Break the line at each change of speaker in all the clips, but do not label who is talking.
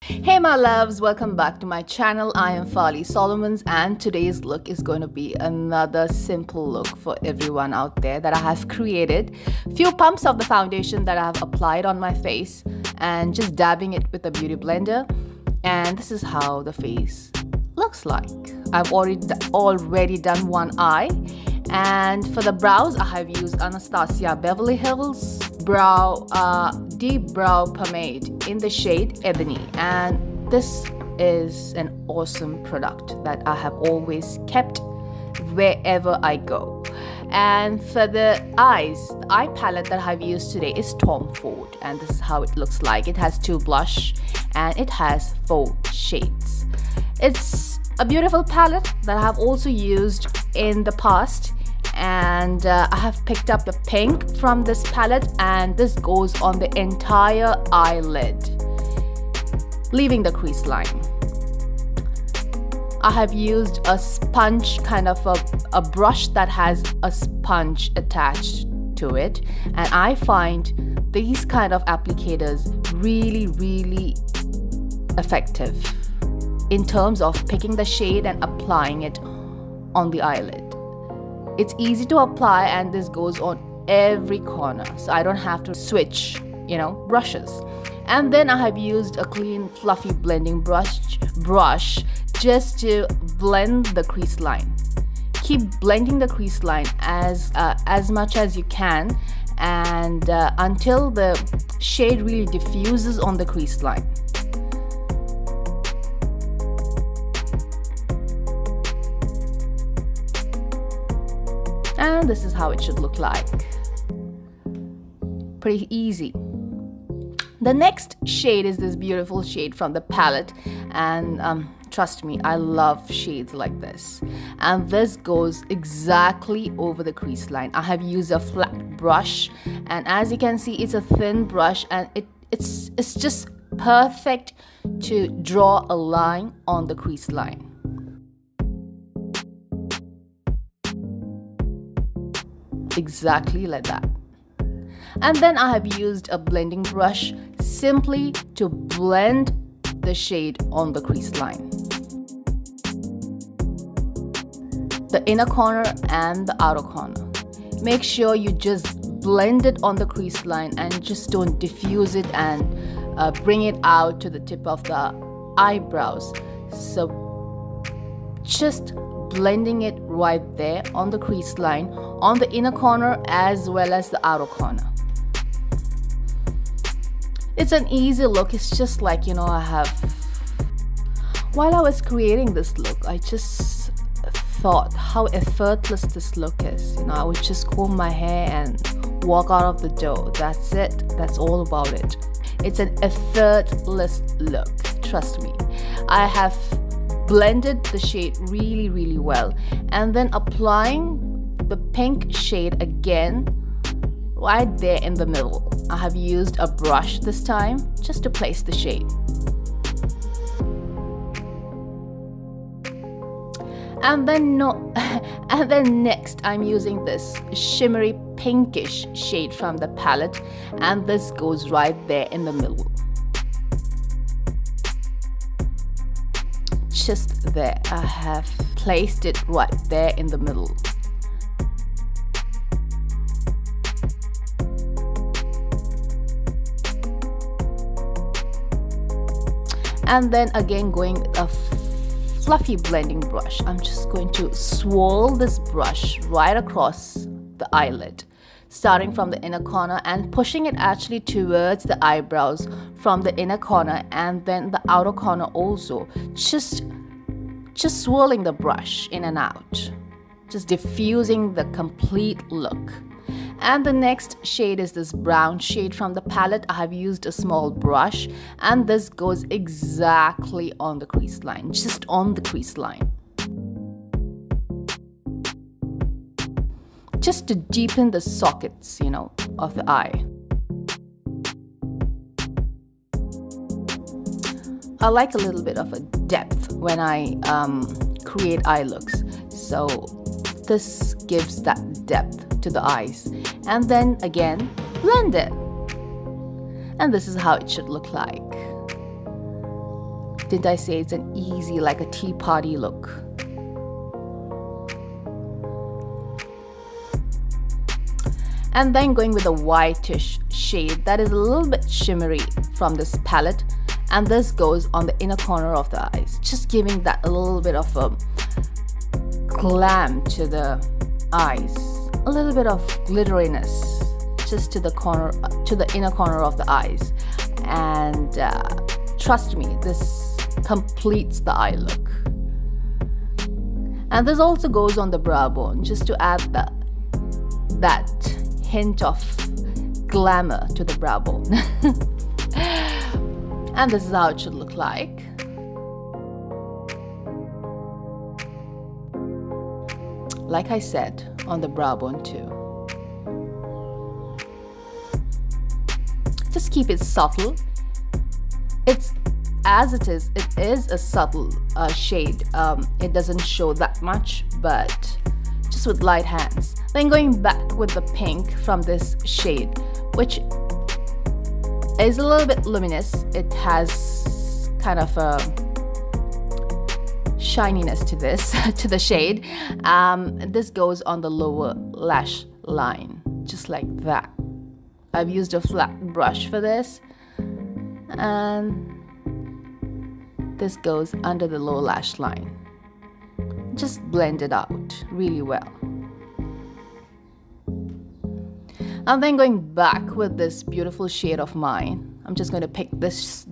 Hey my loves, welcome back to my channel. I am Farlie Solomons and today's look is going to be another simple look for everyone out there that I have created. Few pumps of the foundation that I have applied on my face and just dabbing it with a beauty blender, and this is how the face looks like. I've already done one eye, and for the brows I have used Anastasia Beverly Hills Dipbrow Pomade in the shade Ebony, and this is an awesome product that I have always kept wherever I go. And for the eyes, the eye palette that I've used today is Tom Ford, and this is how it looks like. It has 2 blush and it has 4 shades. It's a beautiful palette that I have also used in the past, and I have picked up the pink from this palette, and this goes on the entire eyelid, leaving the crease line. I have used a sponge, kind of a brush that has a sponge attached to it, and I find these kind of applicators really effective in terms of picking the shade and applying it on the eyelid. It's easy to apply, and this goes on every corner, so I don't have to switch, brushes. And then I have used a clean fluffy blending brush just to blend the crease line. Keep blending the crease line as much as you can, and until the shade really diffuses on the crease line. And this is how it should look like. Pretty easy. The next shade is this beautiful shade from the palette, and trust me, I love shades like this. And this goes exactly over the crease line. I have used a flat brush, and as you can see, it's a thin brush, and it's just perfect to draw a line on the crease line. Exactly like that. And then I have used a blending brush simply to blend the shade on the crease line, the inner corner and the outer corner. Make sure you just blend it on the crease line and just don't diffuse it and bring it out to the tip of the eyebrows. So just blending it right there on the crease line, on the inner corner as well as the outer corner. It's an easy look. It's just like, while I was creating this look, I just thought how effortless this look is. I would just comb my hair and walk out of the door. That's it. That's all about it. It's an effortless look, trust me. I have blended the shade really well, and then applying the pink shade again right there in the middle. I have used a brush this time just to place the shade. And then next I'm using this shimmery pinkish shade from the palette, and this goes right there in the middle. Just there, I have placed it right there in the middle. And then again, going with a fluffy blending brush, I'm just going to swirl this brush right across the eyelid, starting from the inner corner and pushing it actually towards the eyebrows from the inner corner, and then the outer corner also. Just swirling the brush in and out, just diffusing the complete look. And the next shade is this brown shade from the palette. I have used a small brush, and this goes exactly on the crease line, just on the crease line, just to deepen the sockets, of the eye. I like a little bit of a depth when I create eye looks, so this gives that depth to the eyes. And then again, blend it, and this is how it should look like. Didn't I say it's an easy, like a tea party look? And then going with a whitish shade that is a little bit shimmery from this palette, and this goes on the inner corner of the eyes, just giving that a little bit of a glam to the eyes, a little bit of glitteriness just to the corner, to the inner corner of the eyes. And trust me, this completes the eye look. And this also goes on the brow bone, just to add that hint of glamour to the brow bone. And this is how it should look like. Like I said, on the brow bone too. Just keep it subtle. It's as it is a subtle shade. It doesn't show that much, but just with light hands. Then going back with the pink from this shade, which is a little bit luminous. It has kind of a shininess to this, to the shade. This goes on the lower lash line, just like that. I've used a flat brush for this, and this goes under the lower lash line. Just blend it out really well. And then going back with this beautiful shade of mine, I'm just going to pick this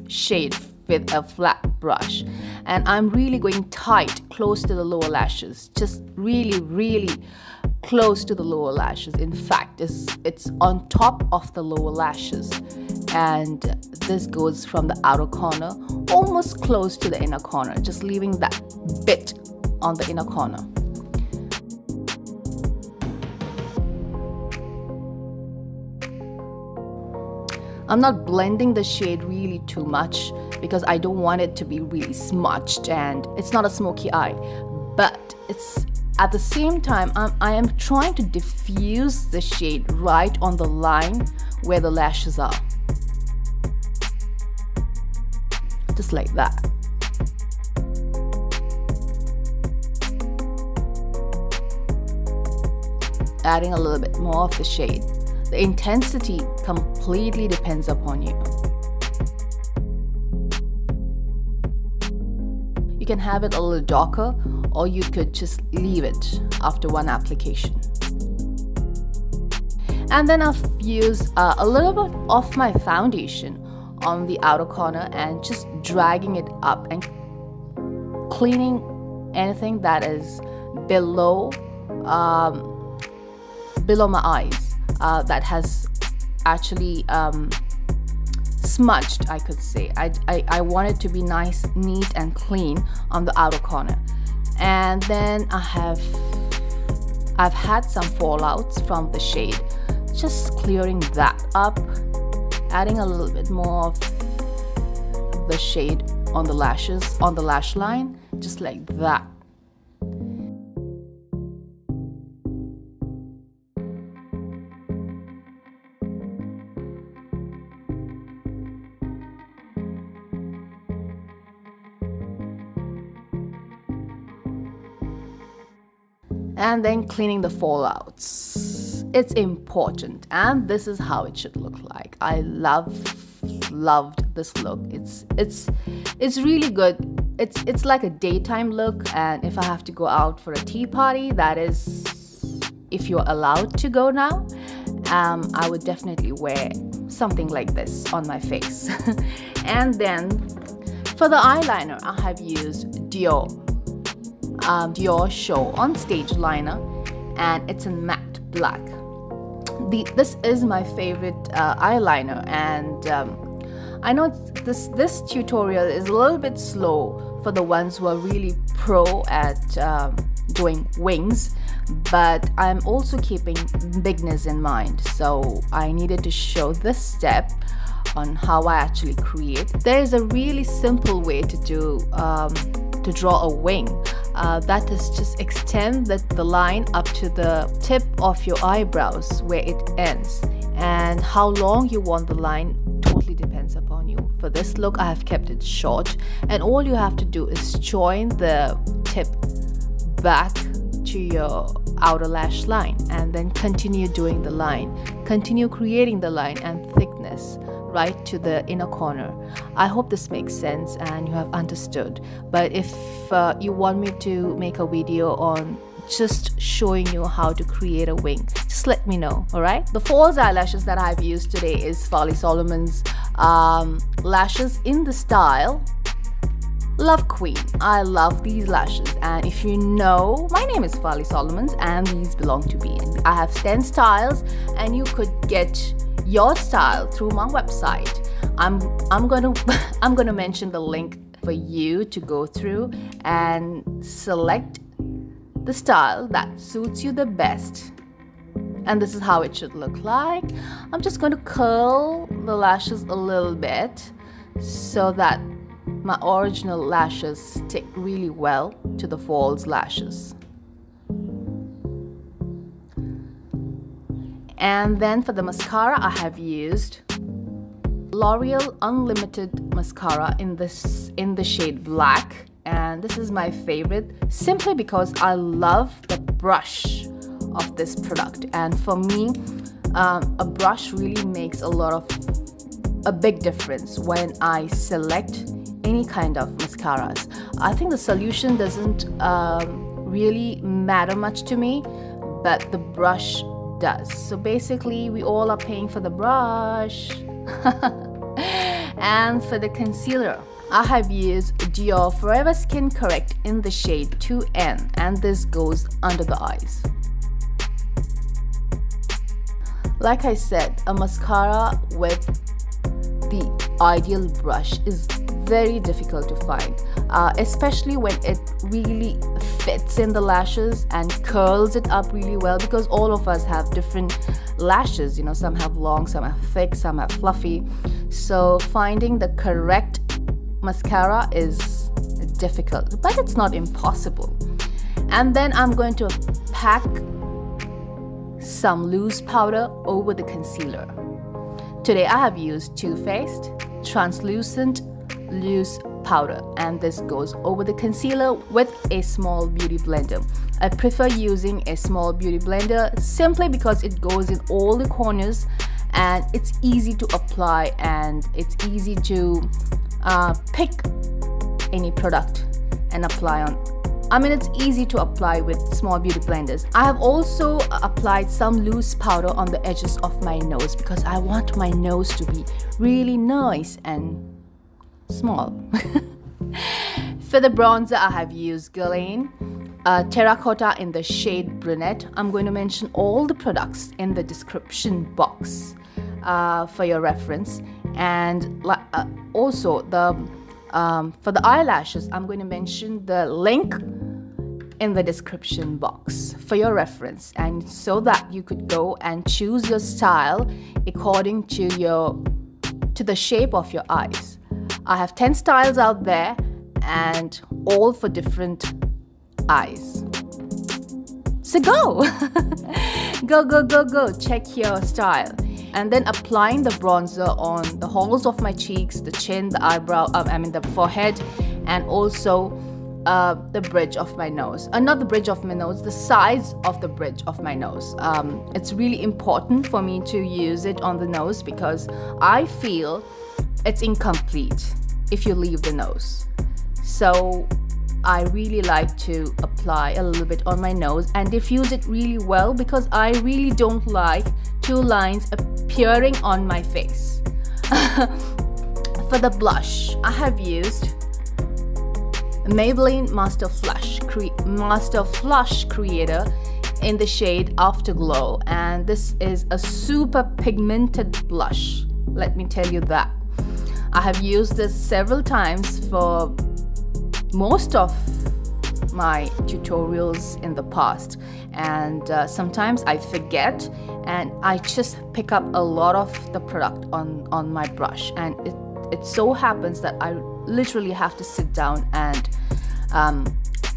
shade with a flat brush, and I'm really going tight, close to the lower lashes, just really close to the lower lashes. In fact, it's on top of the lower lashes, and this goes from the outer corner almost close to the inner corner, just leaving that bit on the inner corner. I'm not blending the shade really too much because I don't want it to be really smudged, and it's not a smoky eye, but it's at the same time I am trying to diffuse the shade right on the line where the lashes are, just like that. Adding a little bit more of the shade. The intensity completely depends upon you. You can have it a little darker, or you could just leave it after one application. And then I've used a little bit of my foundation on the outer corner and just dragging it up and cleaning anything that is below my eyes. That has actually smudged, I could say. I want it to be nice, neat and clean on the outer corner. And then I've had some fallouts from the shade, just clearing that up, adding a little bit more of the shade on the lashes, on the lash line, just like that. And then cleaning the fallouts. It's important, and this is how it should look like. I loved this look. It's really good. It's like a daytime look, and if I have to go out for a tea party, that is, if you're allowed to go now, I would definitely wear something like this on my face. And then for the eyeliner, I have used DiorShow On Stage liner, and it's in matte black. This is my favorite eyeliner, and I know this tutorial is a little bit slow for the ones who are really pro at doing wings, but I'm also keeping beginners in mind, so I needed to show this step on how I actually create. There is a really simple way to draw a wing. That is, just extend the line up to the tip of your eyebrows where it ends, and how long you want the line totally depends upon you. For this look, I have kept it short, and all you have to do is join the tip back to your outer lash line and then continue doing the line. Continue creating the line and thickness right to the inner corner. I hope this makes sense and you have understood. But if you want me to make a video on just showing you how to create a wing, just let me know. Alright, the false eyelashes that I've used today is Farlie Solomons lashes in the style Love Queen. I love these lashes, and if you know, my name is Farlie Solomons and these belong to me. I have 10 styles and you could get your style through my website. I'm gonna mention the link for you to go through and select the style that suits you the best. And this is how it should look like. I'm just going to curl the lashes a little bit so that my original lashes stick really well to the false lashes. And then for the mascara, I have used Loreal Unlimited mascara in the shade black, and this is my favorite simply because I love the brush of this product. And for me, a brush really makes a big difference when I select any kind of mascaras. I think the solution doesn't really matter much to me, but the brush does. So basically we all are paying for the brush. And for the concealer, I have used Dior Forever Skin Correct in the shade 2N, and this goes under the eyes. Like I said, a mascara with the ideal brush is very difficult to find, especially when it really fits in the lashes and curls it up really well, because all of us have different lashes, you know, some have long, some have thick, some have fluffy. So finding the correct mascara is difficult, but it's not impossible. And then I'm going to pack some loose powder over the concealer. Today I have used Too Faced Translucent Loose Powder, and this goes over the concealer with a small beauty blender. I prefer using a small beauty blender simply because it goes in all the corners and it's easy to apply, and it's easy to pick any product and apply on. I mean, it's easy to apply with small beauty blenders. I have also applied some loose powder on the edges of my nose because I want my nose to be really nice and small. For the bronzer, I have used Guerlain Terracotta in the shade Brunette. I'm going to mention all the products in the description box for your reference. And also for the eyelashes, I'm going to mention the link in the description box for your reference, and so that you could go and choose your style according to the shape of your eyes. I have 10 styles out there, and all for different eyes. So go! go, check your style. And then applying the bronzer on the hollows of my cheeks, the chin, the eyebrow, the forehead, and also the bridge of my nose. Not the bridge of my nose, the sides of the bridge of my nose. It's really important for me to use it on the nose because I feel it's incomplete if you leave the nose. So I really like to apply a little bit on my nose and diffuse it really well, because I really don't like two lines appearing on my face. For the blush, I have used Maybelline Master Flush Creator in the shade Afterglow, and this is a super pigmented blush, let me tell you that. I have used this several times for most of my tutorials in the past, and sometimes I forget and I just pick up a lot of the product on my brush, and it so happens that I literally have to sit down and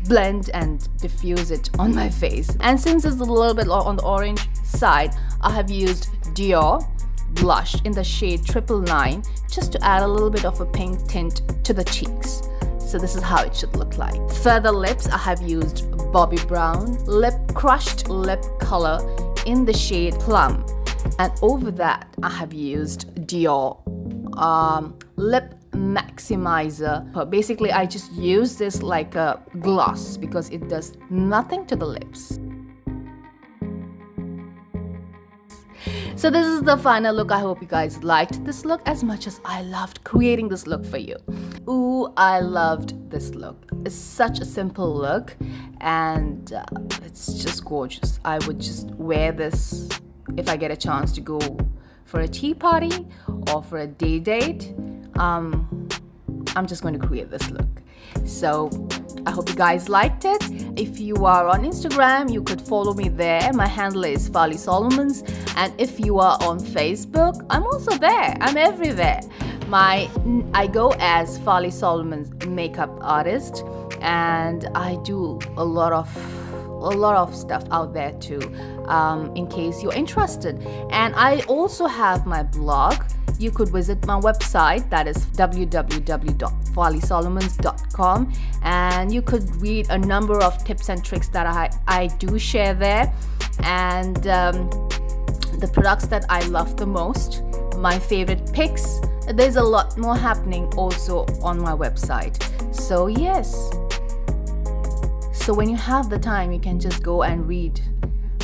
blend and diffuse it on my face. And since it's a little bit on the orange side, I have used Dior blush in the shade 999 just to add a little bit of a pink tint to the cheeks. So this is how it should look like. For the lips, I have used Bobbi Brown crushed lip color in the shade Plum, and over that I have used Dior lip maximizer. Basically I just use this like a gloss because it does nothing to the lips. So this is the final look. I hope you guys liked this look as much as I loved creating this look for you. Ooh, I loved this look. It's such a simple look and it's just gorgeous. I would just wear this if I get a chance to go for a tea party or for a day date. I'm just going to create this look. So I hope you guys liked it. If you are on Instagram, you could follow me there. My handle is Farlie Solomons. And if you are on Facebook, I'm also there. I'm everywhere. I go as Farlie Solomons makeup artist, and I do a lot of stuff out there too, in case you're interested. And I also have my blog. You could visit my website, that is www.farliesolomons.com, and you could read a number of tips and tricks that I do share there, and the products that I love the most, my favorite picks. There's a lot more happening also on my website. So yes, so when you have the time, you can just go and read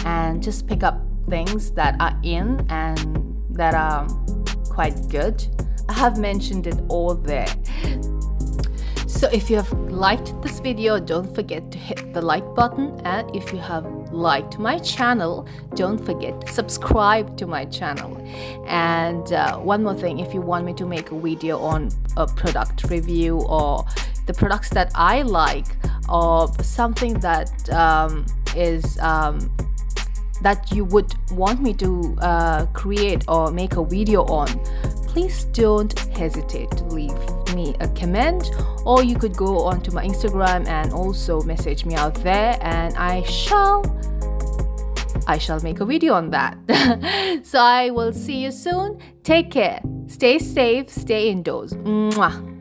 and just pick up things that are in and that are quite good. I have mentioned it all there. So if you have liked this video, don't forget to hit the like button, and if you have liked my channel, don't forget to subscribe to my channel. And one more thing, if you want me to make a video on a product review or the products that I like, or something that that you would want me to create or make a video on, please don't hesitate to leave me a comment, or you could go onto my Instagram and also message me out there, and I shall make a video on that. So I will see you soon. Take care, stay safe, stay indoors. Mwah.